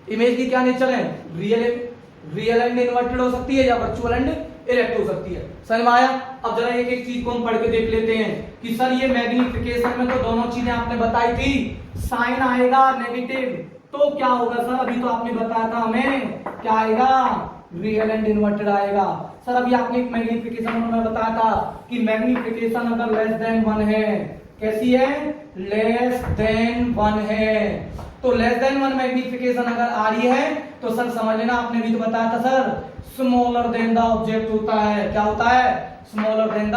A: इमेज की क्या नेचर है? रियल एंड इन्वर्टेड हो सकती है या वर्चुअल एंड इरेक्ट हो सकती है। समझ में आया? अब जरा एक एक चीज को हम पढ़ के देख लेते हैं कि सर ये मैग्निफिकेशन में तो दोनों चीजें आपने बताई थी, साइन आएगा नेगेटिव तो क्या होगा सर? अभी तो आपने बताया था हमें क्या आएगा? रियल एंड इन्वर्टेड आएगा। सर अभी आपने एक मैग्निफिकेशन में बताया था कि मैग्निफिकेशन अगर लेस देन 1 है, कैसी है, लेस देन 1 है, तो लेस देन 1 मैग्निफिकेशन अगर आ रही है तो सर समझ लेना, आपने भी तो बताया था sir, smaller than the object होता है। क्या होता है, स्मॉलर देन द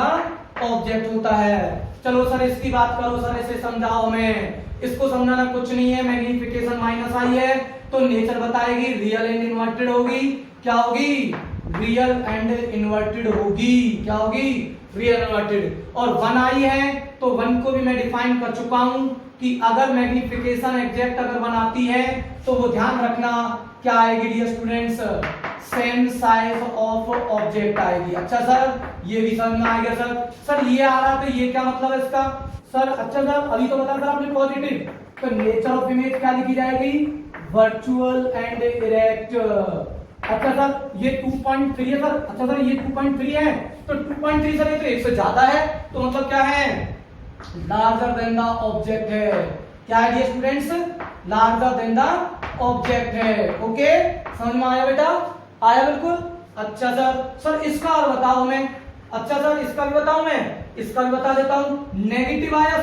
A: ऑब्जेक्ट होता है। चलो सर इसकी बात करो, सर इसे समझाओ हमें। इसको समझाना कुछ नहीं है, मैग्निफिकेशन माइनस आई है तो नेचर बताएगी रियल एंड इन्वर्टेड होगी। क्या होगी, रियल एंड इन्वर्टेड होगी। क्या होगी, रियल इन्वर्टेड। और 1 आई है तो 1 को भी मैं डिफाइन कर चुका हूं कि अगर मैग्निफिकेशन एग्जैक्ट अगर 1 आती है तो वो ध्यान रखना क्या आएगी dear students, same size of object आएगी। अच्छा सर ये भी समझ में आ गया सर ये आ रहा तो ये क्या मतलब है इसका सर। अच्छा सर अभी तो बता सर आपने पॉजिटिव, तो नेचर ऑफ इमेज क्या लिखी जाएगी, वर्चुअल एंड इरेक्ट। अच्छा सर ये 2.3 है सर। अच्छा सर ये 2.3 है तो 2.3 सर ये तो 1 से ज्यादा है, तो मतलब क्या है, लार्जर देन द ऑब्जेक्ट है। क्या है dear students, larger than the object है। ओके समझ में आया बेटा, आया बिल्कुल। अच्छा सर इसका और बताओ मैं। अच्छा सर इसका भी बताऊं मैं, इसका भी बता देता हूं। नेगेटिव आया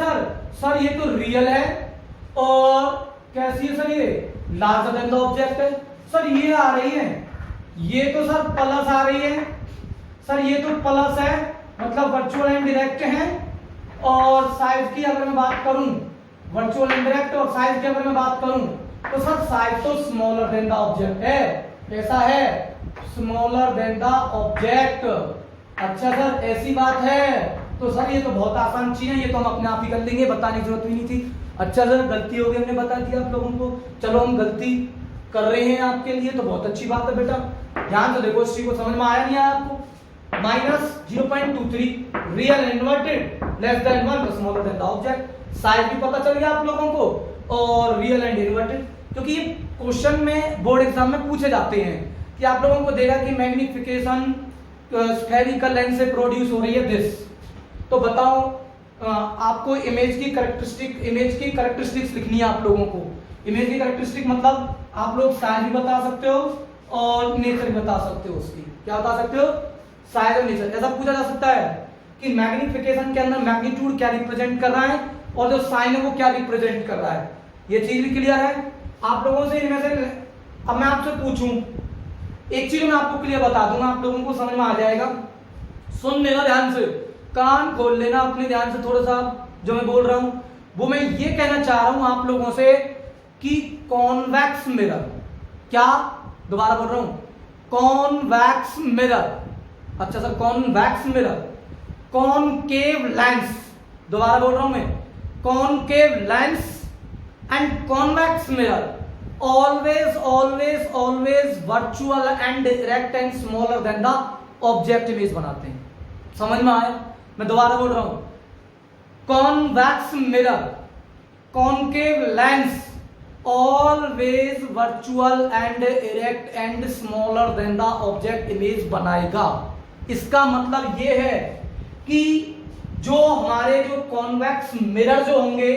A: सर ये तो रियल है और कैसी है सर, ये लार्जर देन द ऑब्जेक्ट है। सर ये आ रही है, ये तो सर प्लस आ रही है सर, ये तो प्लस है मतलब वर्चुअल एंड डायरेक्ट है। और साइज की अगर मैं बात करूं, वर्चुअल एंड डायरेक्ट और साइज की अगर मैं बात करूं तो सर साइज तो स्मॉलर देन द ऑब्जेक्ट है। कैसा है, स्मॉलर देन द ऑब्जेक्ट। अच्छा सर ऐसी बात है तो सर ये तो बहुत आसान चीज है, ये तो हम अपने आप ही कर लेंगे, बताने की जरूरत भी नहीं थी। अच्छा सर गलती हो गई, हमने बता दिया आप लोगों को। चलो हम गलती कर रहे हैं आपके लिए तो बहुत अच्छी बात है बेटा। ध्यान से देखो, इस चीज को समझ में आया नहीं आया आपको। -0.23 real inverted less than 1 smaller than the object. Size भी पता चल गया आप लोगों को और रियल एंड इन्वर्टेड, क्योंकि ये क्वेश्चन में बोर्ड एग्जाम में पूछे जाते हैं कि आप लोगों को देगा कि मैग्निफिकेशन स्फेरिकल लेंस से प्रोड्यूस हो रही है दिस, तो बताओ आपको इमेज की कैरेक्टरिस्टिक्स लिखनी है आप लोगों को। इमेज की कैरेक्टरिस्टिक मतलब आप लोग साइज भी बता सकते हो और नेचर भी बता सकते हो उसकी। क्या बता सकते हो, साइज और नेचर। ऐसा पूछा जा सकता है कि मैग्निफिकेशन के अंदर मैग्नीट्यूड क्या रिप्रेजेंट कर रहा है और जो साइन है वो क्या रिप्रेजेंट कर रहा है, ये चीज भी क्लियर है आप लोगों से। इनमें से अब मैं आपसे पूछूं एक चीज, मैं आपको क्लियर बता दूंगा, आप लोगों को समझ में आ जाएगा। सुन लेना ध्यान से, कान खोल लेना अपने ध्यान से थोड़ा सा, जो मैं बोल रहा हूं वो मैं ये कहना चाह रहा हूं आप लोगों से कि कॉन्वेक्स मिरर, क्या दोबारा बोल रहा हूं, कॉन्वेक्स मिरर। अच्छा sir convex mirror, concave lens, दोबारा बोल रहा हूं मैं, concave lens and convex mirror always virtual and erect and smaller than the object image बनाते हैं। समझ में आया, मैं दोबारा बोल रहा हूं, convex mirror, concave lens always virtual and erect and smaller than the object image बनाएगा। इसका मतलब ये है कि जो हमारे जो कॉन्वेक्स मिरर जो होंगे,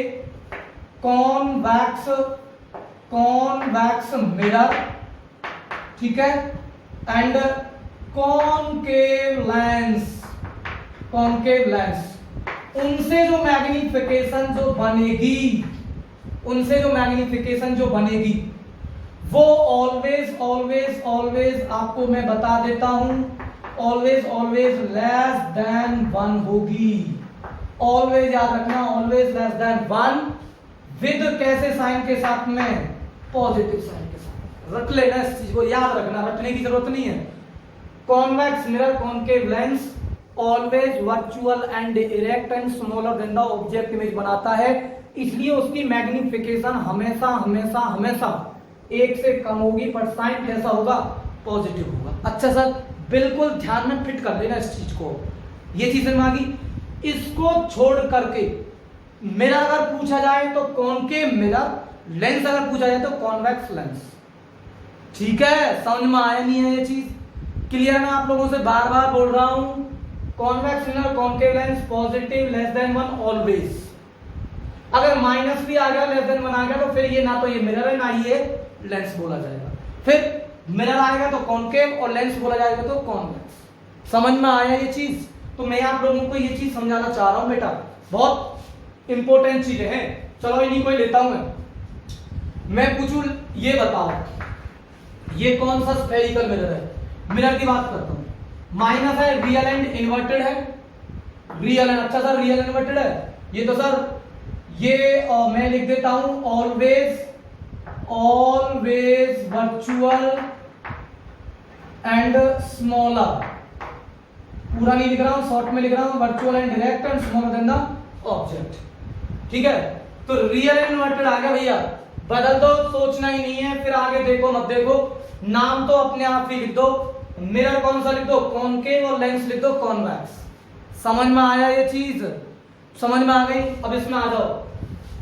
A: कॉन्वेक्स मिरर, ठीक है, एंड कॉनकेव लेंस, उनसे जो मैग्निफिकेशन जो बनेगी वो ऑलवेज आपको मैं बता देता हूं, ऑलवेज लेस देन 1 होगी। ऑलवेज याद रखना, ऑलवेज लेस देन 1 विद कैसे साइन के साथ में, पॉजिटिव साइन के साथ। रख लेना इस चीज को, याद रखना, रखने की जरूरत नहीं है। Convex mirror concave lens always virtual and erect and smaller than the object image बनाता है, इसलिए उसकी मैग्निफिकेशन हमेशा 1 से कम होगी, पर साइन कैसा होगा, पॉजिटिव होगा। अच्छा सर बिल्कुल ध्यान में फिट कर लेना इस चीज को, ये चीज समझ आ गई। इसको छोड़ करके मिरर अगर पूछा जाए तो कॉनकेव मिरर, लेंस अगर पूछा जाए तो कॉन्वेक्स लेंस। ठीक है, समझ में आया नहीं है ये चीज क्लियर? मैं आप लोगों से बार बार बोल रहा हूं, convex mirror concave lens positive less than 1 always. अगर माइनस भी आ गया, लेस देन 1 आ गया, तो फिर ये ना तो ये मिरर है ना ये लेंस बोला जाएगा। फिर मिरर आएगा तो कॉनकेव और लेंस बोला जाएगा तो कॉन्वेक्स। समझ में आया ये चीज? तो मैं आप लोगों को ये चीज समझाना चाह रहा हूं बेटा, बहुत इंपॉर्टेंट चीजें हैं। चलो इन्हीं को लेता हूं मैं पूछूं, ये बताओ ये कौन सा स्फेरिकल मिरर है? मिरर की बात करता हूं, माइनस है, रियल एंड इन्वर्टेड है, रियल एंड, अच्छा सर रियल इन्वर्टेड है, ये तो सर ये मैं लिख देता हूं ऑलवेज वर्चुअल एंड स्मॉलर, पूरा नहीं लिख रहा हूं, शॉर्ट में लिख रहा हूं, virtual and direct and smaller than the object. ठीक है, तो रियल एंड इन्वर्टेड आ गया भैया, बदल दो, सोचना ही नहीं है, फिर आगे देखो मत देखो, नाम तो अपने आप ही लिख दो, मिरर कौन सा लिख दो, कॉनकेव, और लेंस लिख दो कॉन्वेक्स। समझ में आया ये चीज? समझ में आ गई? अब इसमें आ जाओ,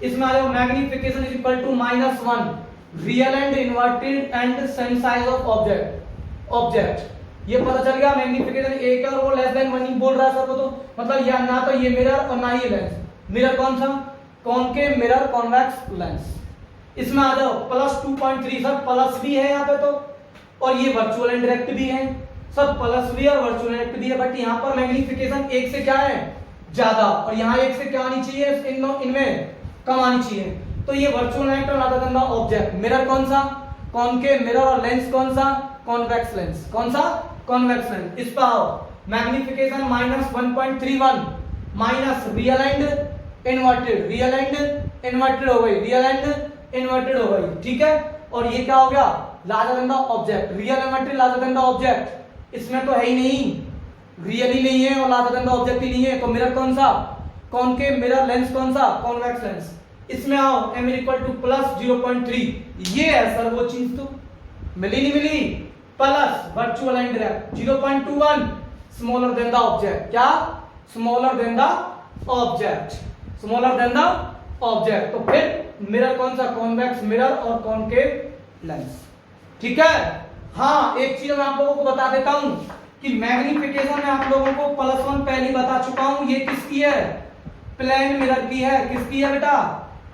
A: इसमें आ जाओ, magnification is equal to -1 real and inverted and same size of object. ये पता चल गया, मैग्निफिकेशन एक है और वो लेस देन 1 ही बोल रहा है सर, वो तो मतलब या ना तो ये मिरर और ना ही लेंस। मिरर कौन सा? Concave mirror, convex lens. इसमें आ जाओ +2.3 सर, प्लस भी है यहाँ पे तो, और ये वर्चुअल एंड डायरेक्ट भी है सर, प्लस भी और वर्चुअल एंड डायरेक्ट भी है, बट यहाँ पर मैग्निफिकेशन एक से क्या है, ज्यादा, और यहाँ एक से क्या आनी चाहिए, इनमें कम आनी चाहिए। तो ये virtual and rather than the object. Mirror कौन सा? कॉनकेव मिरर, और लेंस कौन सा? Convex lens. कौन सा? Convex lens. इस पर आओ, magnification -1.31 minus real and inverted, real and inverted हो गई, रियल एंड इन्वर्टेड हो गई, ठीक है। और ये क्या हो गया, larger than the object, real inverted larger than the object, इसमें तो है ही नहीं, रियल ही नहीं है और larger than the ऑब्जेक्ट ही नहीं है, तो मिरर कौन सा? कॉनकेव मिरर, लेंस कौन सा? Convex lens. इसमें आओ, m इक्वल टू +0.3, ये है सर वो चीज, तो मिली नहीं मिली, plus virtual and direct 0.21 smaller than the object, क्या? Smaller than the object, smaller than the object. तो फिर मिरर कौन सा? कॉन्वेक्स मिरर और कॉनकेव लेंस, ठीक है। हाँ, एक चीज मैं आप लोगों को बता देता हूं कि मैग्निफिकेशन में आप लोगों को +1 पहले बता चुका हूं, ये किसकी है? प्लेन मिरर की है। किसकी है बेटा?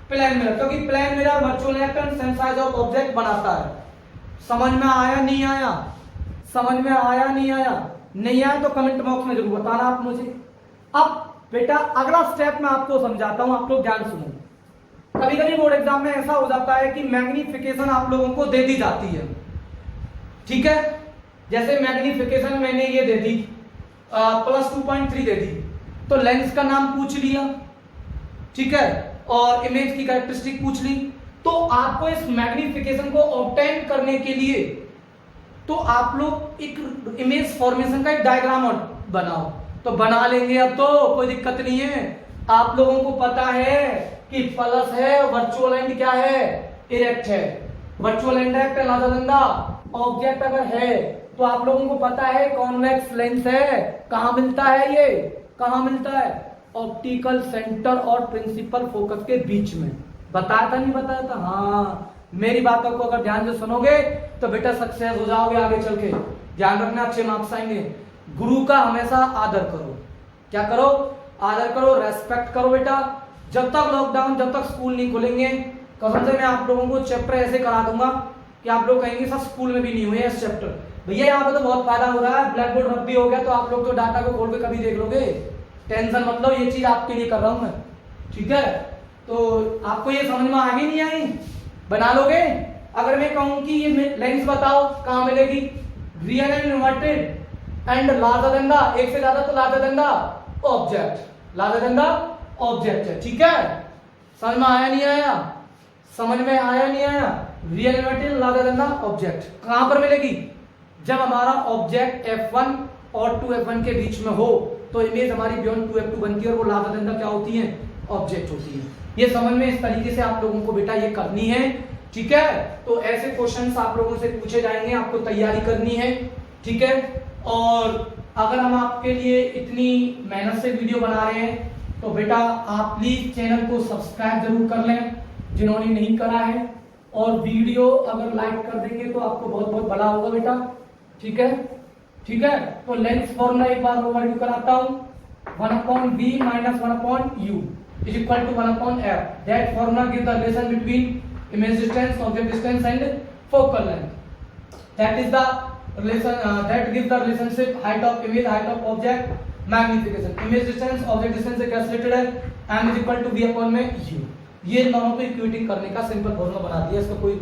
A: प्लेन मिरर, क्योंकि plane mirror virtual and same size of object बनाता है। समझ में आया नहीं आया? समझ में आया नहीं आया? नहीं आया तो कमेंट बॉक्स में जरूर बताना आप मुझे। अब बेटा अगला स्टेप मैं आपको समझाता हूं, आप लोग ध्यान सुनो। कभी कभी बोर्ड एग्जाम में ऐसा हो जाता है कि मैग्निफिकेशन आप लोगों को दे दी जाती है, ठीक है। जैसे मैग्निफिकेशन मैंने ये दे दी +2.3 दे दी, तो लेंस का नाम पूछ लिया, ठीक है, और इमेज की कैरेक्टरिस्टिक पूछ ली। तो आपको इस मैग्निफिकेशन को ऑब्टेन करने के लिए तो आप लोग एक इमेज फॉर्मेशन का एक डायग्राम बनाओ, तो बना लेंगे। अब तो कोई दिक्कत नहीं है, आप लोगों को पता है कि प्लस है, वर्चुअल एंड क्या है? इरेक्ट है, virtual and direct larger than the object अगर है तो आप लोगों को पता है कॉन्वेक्स लेंस है। कहां मिलता है ये? कहां मिलता है? ऑप्टिकल सेंटर और प्रिंसिपल फोकस के बीच में। बताया था नहीं बताया था? हाँ, मेरी बातों को अगर ध्यान से सुनोगे तो बेटा सक्सेस हो जाओगे आगे चल के। ध्यान रखना, अच्छे मार्क्स आएंगे। गुरु का हमेशा आदर करो। क्या करो? आदर करो, रेस्पेक्ट करो बेटा। जब तक लॉकडाउन, जब तक स्कूल नहीं खुलेंगे, कसम से मैं आप लोगों को चैप्टर ऐसे करा दूंगा कि आप लोग कहेंगे सर स्कूल में भी नहीं हुए इस चैप्टर। भैया यहाँ पे तो बहुत फायदा हो रहा है, ब्लैक बोर्ड रब भी हो गया, तो आप लोग तो डाटा को खोल के कभी देख लोगे। टेंशन मतलब, ये चीज आपके लिए कर रहा हूं मैं, ठीक है। तो आपको ये समझ में आगे नहीं आई? बना लोगे? अगर मैं कहूं कि ये लेंस बताओ कहां मिलेगी, real and inverted and larger than the, एक से ज्यादा तो larger than the object, larger than the object है, ठीक है। समझ में आया नहीं आया? समझ में आया नहीं आया? Real inverted larger than the object कहां पर मिलेगी? जब हमारा ऑब्जेक्ट F1 और 2F1 के बीच में हो तो इमेज हमारी बियॉन्ड 2F2 बनती है और वो larger than the क्या होती है? ऑब्जेक्ट होती है। ये समझ में इस तरीके से आप लोगों को बेटा ये करनी है, ठीक है। तो ऐसे क्वेश्चंस आप लोगों से पूछे जाएंगे, आपको तैयारी करनी है, ठीक है। और अगर हम आपके लिए इतनी मेहनत से वीडियो बना रहे हैं तो बेटा आप प्लीज चैनल को सब्सक्राइब जरूर कर लें जिन्होंने नहीं करा है, और वीडियो अगर लाइक कर देंगे तो आपको बहुत बहुत भला होगा बेटा, ठीक है, ठीक है। तो लेंस फॉर्मूला एक बार ओवरव्यू कराता हूं, 1/v minus 1/u is equal to 1/f. That formula gives the relation between image distance, object distance and focal length. That is the relation that gives the relationship height of image, height of object, magnification. Image distance object distance से कैलकुलेटेड है m is equal to v upon में u. ये दोनों को इक्वेटिंग करने का सिंपल फॉर्मूला बना दिया, इसका कोई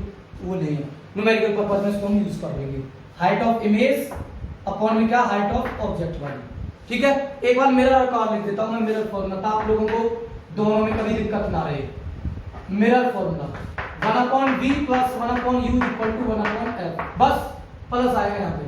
A: वो नहीं है, न्यूमेरिकल पर्पस में इसको हम यूज कर लेंगे। हाइट ऑफ इमेज अपॉन में क्या, हाइट ऑफ ऑब्जेक्ट वाली। ठीक है, एक बार मिरर का लिख देता हूं मैं, मिरर फॉर्मूला, आप लोगों को दोनों में कभी दिक्कत ना रहे। Mirror formula 1/v plus 1/u equal to 1/f, बस प्लस आएगा यहाँ पे।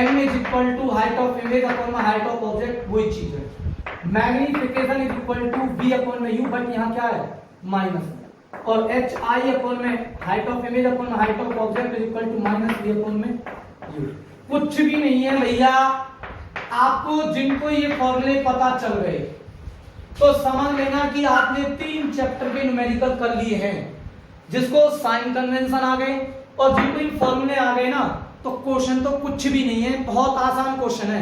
A: m is equal to height of image upon में हाइट ऑफ ऑब्जेक्ट, वही चीज है। Magnification is equal to v upon में u, बट यहाँ क्या है, माइनस। और h i अपॉन में हाइट ऑफ इमेज अपॉन में height of object is equal to minus v upon में u। कुछ भी नहीं है भैया, आपको जिनको ये फॉर्मूले पता चल गए तो समझ लेना कि आपने 3 चैप्टर के न्यूमेरिकल कर लिए हैं, जिसको साइन कन्वेंशन आ गए और जिनको ये फॉर्मूले आ गए ना, तो क्वेश्चन तो कुछ भी नहीं है, बहुत आसान क्वेश्चन है।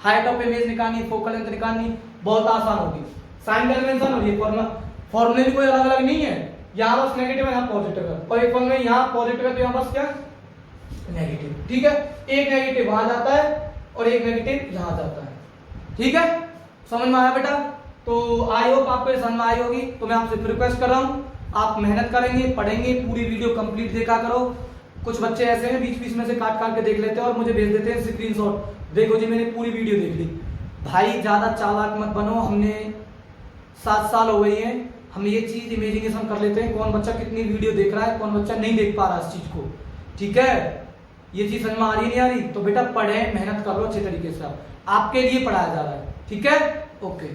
A: हाइट ऑफ इमेज निकालनी, फोकल लेंथ निकालनी, बहुत आसान होगी। साइन कन्वेंशन और ये फॉर्मूले भी कोई अलग अलग नहीं है, यहाँ बस नेगेटिव है, यहाँ पॉजिटिव है, और एक फॉर्मूले यहाँ पॉजिटिव है तो यहाँ बस क्या, नेगेटिव। ठीक है, एक नेगेटिव वहां जाता है और एक नेगेटिव यहां जाता है। ठीक है, समझ में आया बेटा? तो आई होप आपको समझ में आई होगी। तो मैं आपसे रिक्वेस्ट कर रहा हूं, आप मेहनत करेंगे, पढ़ेंगे, पूरी वीडियो कंप्लीट देखा करो। कुछ बच्चे ऐसे हैं बीच बीच में से काट काट के देख लेते हैं और मुझे भेज देते हैं स्क्रीनशॉट, देखो जी मैंने पूरी वीडियो देख ली। भाई ज्यादा चालाक मत बनो, हमने 7 साल हो गई है, हम ये चीज इमेजिनेशन कर लेते हैं कौन बच्चा कितनी वीडियो देख रहा है, कौन बच्चा नहीं देख पा रहा इस चीज को। ठीक है, ये चीज समझ में आ रही नहीं आ रही? तो बेटा पढ़े, मेहनत कर लो अच्छे तरीके से, आपके लिए पढ़ाया जा रहा है। ठीक है, ओके।